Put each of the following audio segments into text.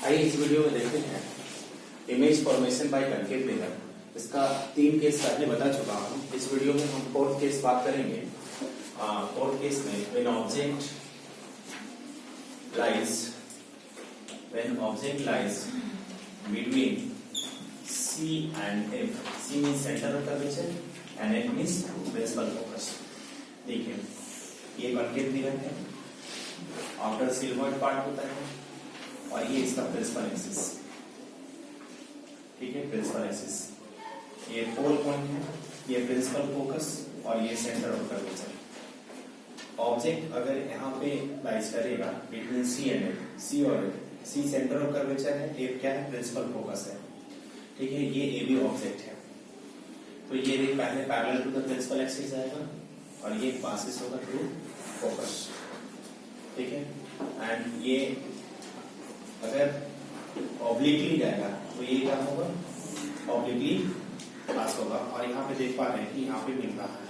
आइए इस वीडियो में देखते हैं image formation by concave mirror. इसका 3 केस पहले बता चुका हूं। इस वीडियो में हम 4th केस बात करेंगे। 4th केस में when object lies between C and F, C means center of curvature and F means principal focus। देखिए ये कनकेव मिरर है, आउटर सिल्वर्ड पार्ट होता है और ये इसका प्रिंसिपल एक्सिस, ठीक है, प्रिंसिपल एक्सिस। ये पोल पॉइंट है, ये प्रिंसिपल फोकस और ये सेंटर ऑफ कर्वेचर। ऑब्जेक्ट अगर यहाँ पे लाइज करेगा between C and F, C और एफ, सी सेंटर ऑफ कर्वेचर है, एफ क्या है, प्रिंसिपल फोकस है, ठीक है। ये ए बी ऑब्जेक्ट है, तो ये रे पहले parallel to the principal axis जाएगा और ये पासेस होगा टू फोकस, ठीक है। एंड ये अगर ऑब्लिकली जाएगा तो ये क्या होगा, ऑब्लिकली पास होगा। और यहाँ पे देख पा रहे हैं कि यहाँ पे मिल रहा है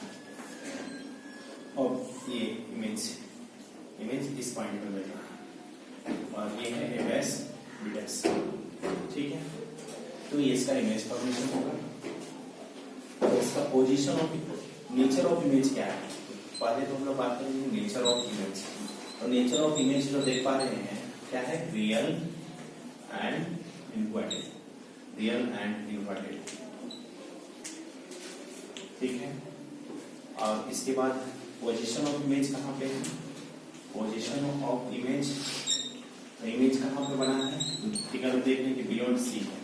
और ये इमेज इस पॉइंट पे मिल रहा है और ये है ए डैश बी डैश, ठीक है। तो ये इसका इमेज फॉर्मेशन होगा। तो इसका position of nature of image क्या है, पहले तो हम लोग बात करेंगे नेचर ऑफ इमेज। तो नेचर ऑफ इमेज जो देख पा रहे हैं क्या है, real and inverted, real and inverted, ठीक है। और इसके बाद पोजीशन ऑफ इमेज कहाँ पे है, पोजीशन ऑफ इमेज कहाँ पे बना है, फिगर में देखने की बियॉन्ड सी है,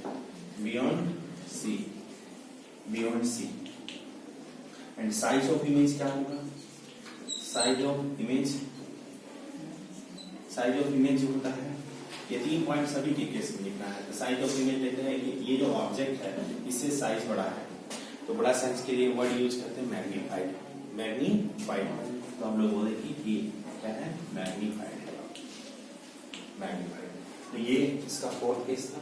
beyond C. And size of image क्या होगा, साइज ऑफ इमेज जो होता है, ये 3 पॉइंट सभी के केस में लिखना है। तो साइज ऑफ इमेज लेते हैं कि ये जो ऑब्जेक्ट है इससे साइज बड़ा है, तो बड़ा साइज के लिए वर्ड यूज करते हैं मैग्नीफाइड। तो हम लोग बोलेंगे कि क्या है, मैग्नीफाइड। तो ये इसका 4th केस था।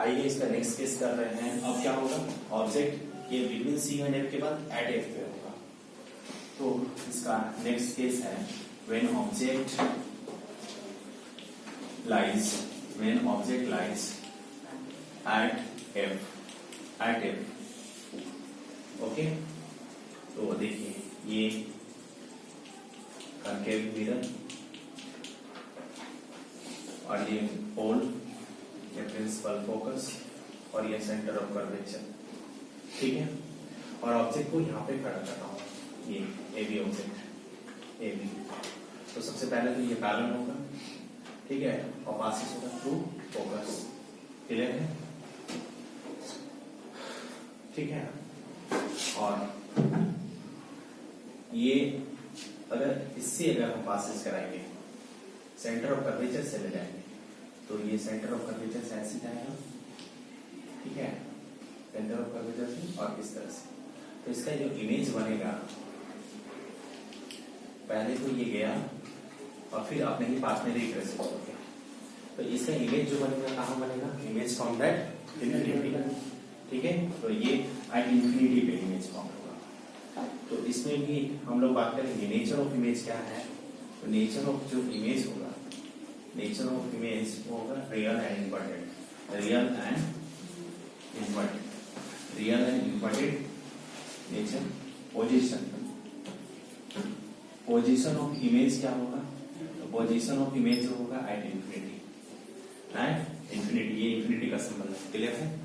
आइए इसका नेक्स्ट केस कर रहे हैं। अब क्या होगा, ऑब्जेक्ट ये बिटवीन सी एंड एफ के बाद एट एफ पे होगा। तो इसका नेक्स्ट केस है when object lies at F, okay. तो देखिए ये कनकेव मिरर और ये पोल, ये प्रिंसिपल फोकस और ये सेंटर ऑफ कर्वेचर, ठीक है। और ऑब्जेक्ट को यहाँ पे खड़ा कर रहा हूँ, ये A B object, A B. तो सबसे पहले तो ये पैरेलल होगा, ठीक है, और पासिस होगा थ्रू फोकस, क्लियर है, ठीक है। और ये अगर इससे अगर हम पासिस कराएंगे सेंटर ऑफ कर्वेचर से ले जाएंगे तो ये सेंटर ऑफ कर्वेचर से ऐसे जाएगा, ठीक है, सेंटर ऑफ कर्वेचर से और इस तरह से। तो इसका जो इमेज बनेगा, पहले तो ये गया और फिर आपने ही पास में रिट्रेस करोगे, तो इसका इमेज जो बनेगा कहाँ बनेगा, इमेज फॉर्म एट इंफिनिटी, ठीक है। तो ये एट इंफिनिटी पे इमेज फॉर्म होगा। तो इसमें भी हम लोग बात करेंगे नेचर ऑफ इमेज क्या है। तो नेचर ऑफ जो इमेज होगा, नेचर ऑफ इमेज वो होगा real and inverted, real and inverted nature. Position of image क्या होगा, पोजीशन ऑफ इमेज जो होगा एट इंफिनिटी, ये इंफिनिटी का सिंबल है, क्लियर है।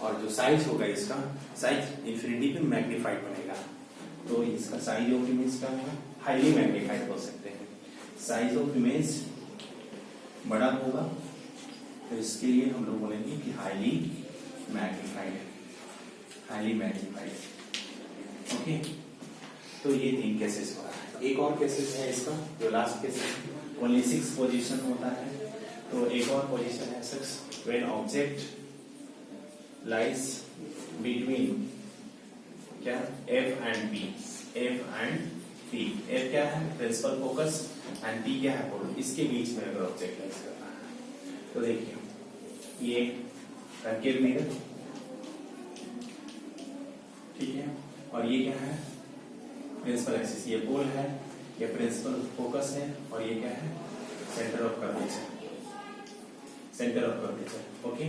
और जो साइज होगा इसका, साइज इंफिनिटी पे मैग्नीफाइड बनेगा, तो इसका साइज ऑफ इमेज क्या होगा, हाईली मैग्नीफाइड बोल सकते हैं। साइज ऑफ इमेज बड़ा होगा तो इसके लिए हम लोग बोलेंगे कि हाईली मैग्नीफाइड, ओके। तो ये 3 केसेस हो रहा है। एक और केसेस है इसका, जो लास्ट केस है, ओनली 6 पोजीशन होता है। तो एक और पोजीशन है 6 व्हेन ऑब्जेक्ट लाइज बिटवीन क्या, F एंड P, F क्या है, प्रिंसिपल फोकस, एंड P क्या है, पोल। इसके बीच में अगर ऑब्जेक्ट लाइज करना है तो देखिए ये कनकेव मिरर, ठीक है, और ये क्या है, प्रिंसिपल एक्सिस, ये पोल है, ये प्रिंसिपल फोकस है और ये क्या है, centre of curvature. Centre of curvature. Okay,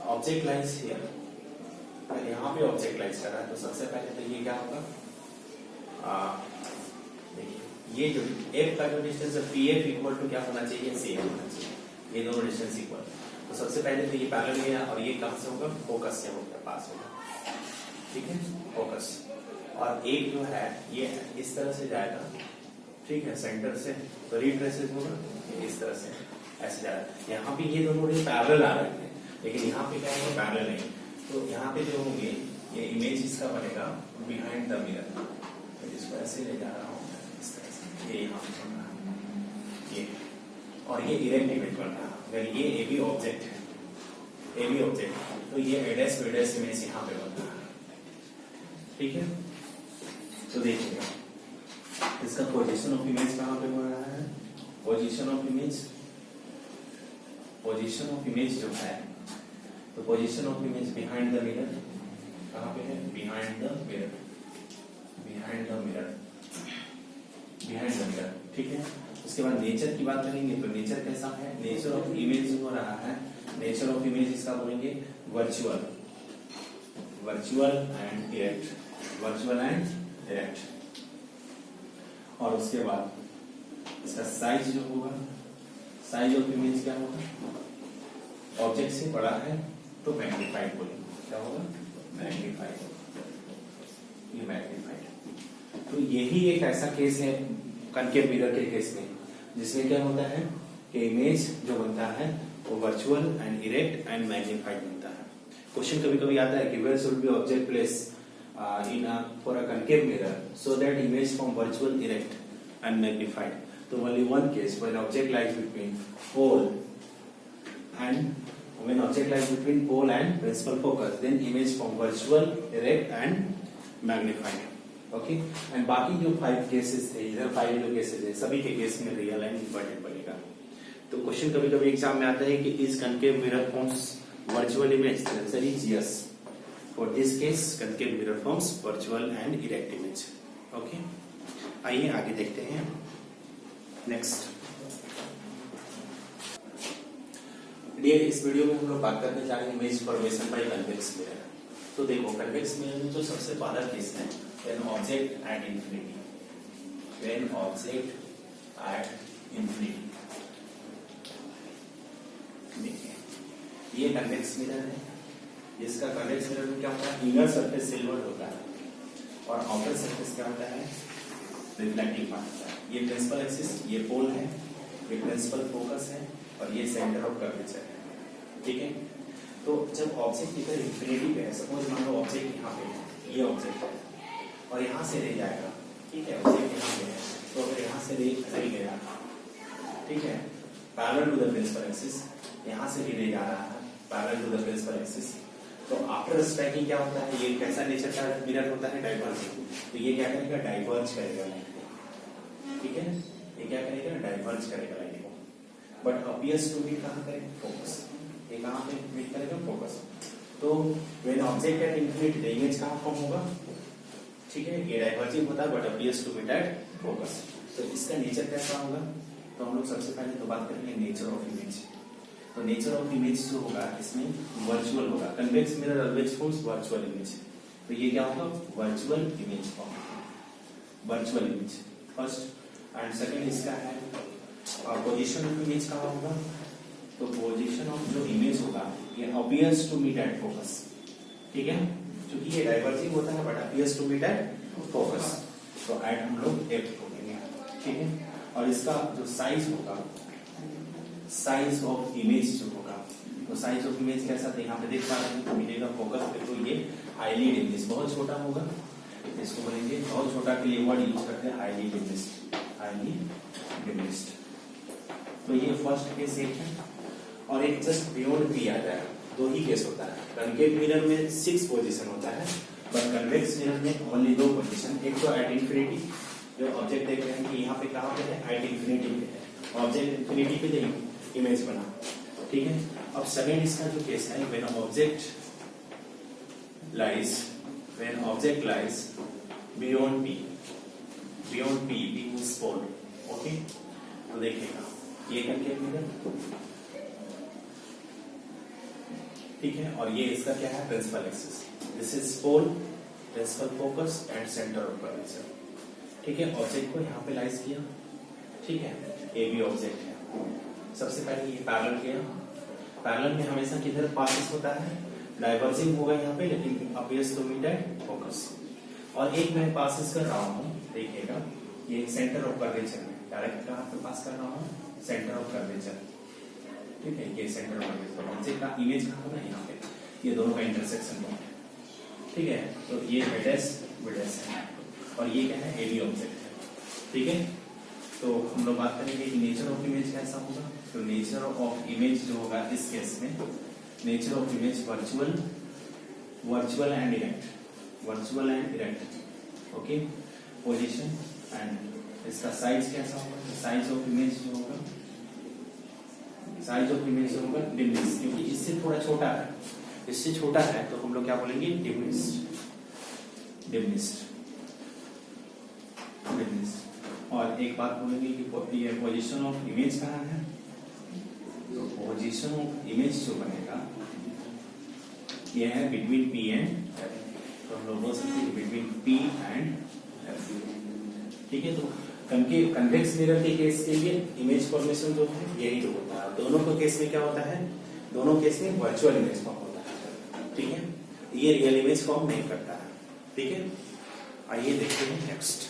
object lies here, अगर यहाँ पे ऑब्जेक्ट लाइज कर रहा है तो सबसे पहले तो ये क्या होगा, देखिए ये जो एफ का जो डिस्टेंस है पी एफ इक्वल टू क्या होना चाहिए, सेम होना चाहिए, ये दोनों डिस्टेंस इक्वल। तो सबसे पहले तो ये पैरेलल गया और ये कहां से होगा, फोकस से होगा, पास होगा, ठीक है, फोकस। और एक जो है ये इस तरह से जाएगा, ठीक है, सेंटर से, तो रिट्रेसेस होगा इस तरह से, ऐसे जाएगा। यहाँ पे ये दोनों पैरेलल आ रहे हैं, लेकिन यहाँ पे क्या है, पैरेलल नहीं। तो यहाँ पे जो होंगे ये इमेज इसका बनेगा बिहाइंड द मिरर, तो इसको ऐसे ले जा रहा हूँ इस तरह से, ये यहाँ पे बन रहा है ये, और ये इरेक्ट इमेज बन रहा है। अगर ये ए बी ऑब्जेक्ट है, ए बी ऑब्जेक्ट, तो ये एडेस बेडेस इमेज यहाँ पे बन रहा है, ठीक है। तो देखिएगा इसका पोजीशन ऑफ इमेज कहाँ पे हो रहा है, position of image, position of image जो है, तो position of image behind the mirror कहाँ पे है, behind the mirror, behind the mirror, behind the mirror, ठीक है। उसके बाद नेचर की बात करेंगे तो नेचर कैसा है, नेचर ऑफ इमेज हो रहा है, नेचर ऑफ इमेज इसका बोलेंगे virtual, virtual and erect, virtual and erect. और उसके बाद इसका साइज जो होगा, साइज ऑफ इमेज क्या होगा, ऑब्जेक्ट से बड़ा है तो मैग्नीफाइड बोलेंगे, क्या होगा, मैग्नीफाइड, ये मैग्नीफाइड। तो यही एक ऐसा केस है कनकेव मिरर के केस में, जिसमें क्या होता है कि इमेज जो बनता है वो virtual and erect and magnified बनता है। क्वेश्चन कभी कभी आता है कि where should be object place in a for a concave mirror so that image from virtual, erect and magnified. So only one case, when object lies between pole and when object lies between pole and principal focus, then image from virtual, erect and magnified. Okay, and बाकी जो 5 cases थे, इधर 5 जो cases है, सभी के case में real and inverted बनेगा। तो क्वेश्चन कभी कभी एग्जाम में आता है कि is concave mirror forms virtual image? The answer is yes. For this case, concave mirror forms virtual and erect image. Okay. आइए आगे देखते हैं। नेक्स्ट, डियर, इस वीडियो में हम लोग बात करने जा रहे हैं image formation by convex mirror. तो देखो कन्वेक्स मिरर में जो सबसे पहला केस है, when object at infinity, when object at infinity, देखिए ये कन्वेक्स मिरर है, जिसका कन्वेक्स मिरर में क्या होता है, इनर सरफेस सिल्वर होता है और आउटर सरफेस क्या होता है, रिफ्लेक्टिव पार्ट होता है। ये प्रिंसिपल एक्सिस, ये पोल है, ये प्रिंसिपल फोकस है और ये सेंटर ऑफ कर्वेचर है, ठीक है। तो जब ऑब्जेक्ट इधर इंफिनिटी पे है, सपोज मान लो ऑब्जेक्ट यहाँ पे है, ये ऑब्जेक्ट है और यहाँ से रे जाएगा, ठीक है, ऑब्जेक्ट यहाँ पे है, तो अगर यहाँ से रे गया, ठीक है, parallel to the principal axis, यहाँ से भी रे जा रहा है parallel to the principal axis, तो आफ्टर स्ट्राइकिंग क्या होता है, ये कैसा नेचर का मिरर होता है, डाइवर्जिंग। तो ये क्या करेगा, डाइवर्ज करेगा लाइट को, ठीक है, ये क्या करेगा, डाइवर्ज करेगा लाइट को, बट अपीयर्स टू बी कहां करेगा, फोकस, ये कहां पे मीट करेगा, फोकस। तो when object at infinity the image कहां फॉर्म होगा, ठीक है, ये डाइवर्जिंग होता है but appears to be at focus. तो इसका नेचर कैसा होगा, तो हम लोग सबसे पहले तो बात करेंगे नेचर ऑफ इमेज। तो नेचर ऑफ इमेज जो होगा इसमें वर्चुअल होगा, convex mirror always forms virtual image, तो ये क्या होगा, virtual image form, virtual image first. And second इसका है पोजीशन ऑफ इमेज कहाँ होगा, तो पोजीशन ऑफ जो इमेज होगा ये appears to meet at focus, ठीक है, क्योंकि ये डाइवर्जिंग होता है but appears to meet at focus, तो एट हम लोग एफ बोलेंगे, ठीक है। और इसका जो साइज होगा, साइज ऑफ इमेज जो होगा, तो साइज ऑफ इमेज कैसा था, यहाँ पे देख पा रहे हैं, तो मिलेगा फोकस पे, तो ये हाईली डिमिनिश्ड, बहुत छोटा होगा, इसको बोलेंगे बहुत छोटा, के लिए वर्ड यूज करते हैं हाईली डिमिनिश्ड, हाईली डिमिनिश्ड। तो ये फर्स्ट केस एक है, और एक जस्ट बियॉन्ड पी आ जाएगा, दो ही केस होता है। कनकेव मिरर में 6 पोजीशन होता है, बट कन्वेक्स मिरर में ओनली 2 पोजीशन, एक तो एट इंफिनिटी, जो ऑब्जेक्ट देख रहे हैं कि यहाँ पे कहाँ पे है, एट इंफिनिटी पे है, ऑब्जेक्ट इंफिनिटी पे नहीं इमेज बना, ठीक है। अब सेकंड इसका जो केस है, when object lies beyond P, P means pole, okay. तो देखिएगा ये कनकेव मिरर, ठीक है, और ये इसका क्या है, principal axis. This is pole, principal focus and centre of curvature. ठीक है, ऑब्जेक्ट को यहाँ पे लाइज किया, ठीक है, ए बी ऑब्जेक्ट है। सबसे पहले ये पैरेलल किया, पैरेलल में हमेशा किधर पासेस होता है, डाइवर्जिंग होगा यहाँ पे, लेकिन appears to meet at focus. और एक मैं पासेस कर रहा हूँ, देखिएगा ये सेंटर ऑफ कर्वेचर में डायरेक्ट कहाँ पे पास कर रहा हूँ, सेंटर ऑफ कर्वेचर। ठीक है, ये सेंटर ऑफ कर्वेचर ऑब्जेक्ट का इमेज कहाँ होगा, यहाँ पे, ये दोनों का इंटरसेक्शन पॉइंट है। ठीक है, तो ये एडेस विडेस है और ये क्या है, एबी ऑब्जेक्ट है। ठीक है, तो हम लोग बात करेंगे कि नेचर ऑफ इमेज कैसा होगा। तो नेचर ऑफ इमेज जो होगा इस केस में, nature of image virtual and erect, virtual and erect. Okay, position and इसका साइज कैसा होगा, साइज ऑफ इमेज जो होगा, साइज ऑफ इमेज जो होगा डिमिनिश, क्योंकि इससे थोड़ा छोटा है, इससे छोटा है तो हम लोग क्या बोलेंगे, डिमिनिश्ड, डिमिनिश्ड। और एक बात बोलेंगे कि ये पोजीशन ऑफ इमेज कहाँ है, तो पोजीशन ऑफ इमेज जो बनेगा ये है बिटवीन पी एंड एफ। तो हम लोग बोल सकते हैं बिटवीन पी एंड एफ। ठीक है, तो कन्वेक्स मिरर के केस के लिए इमेज फॉर्मेशन जो है यही तो होता है। दोनों के केस में क्या होता है, दोनों केस में वर्चुअल इमेज फॉर्म होता है। ठीक है, ये रियल इमेज फॉर्म नहीं करता है। ठीक है, आइए देखते हैं नेक्स्ट।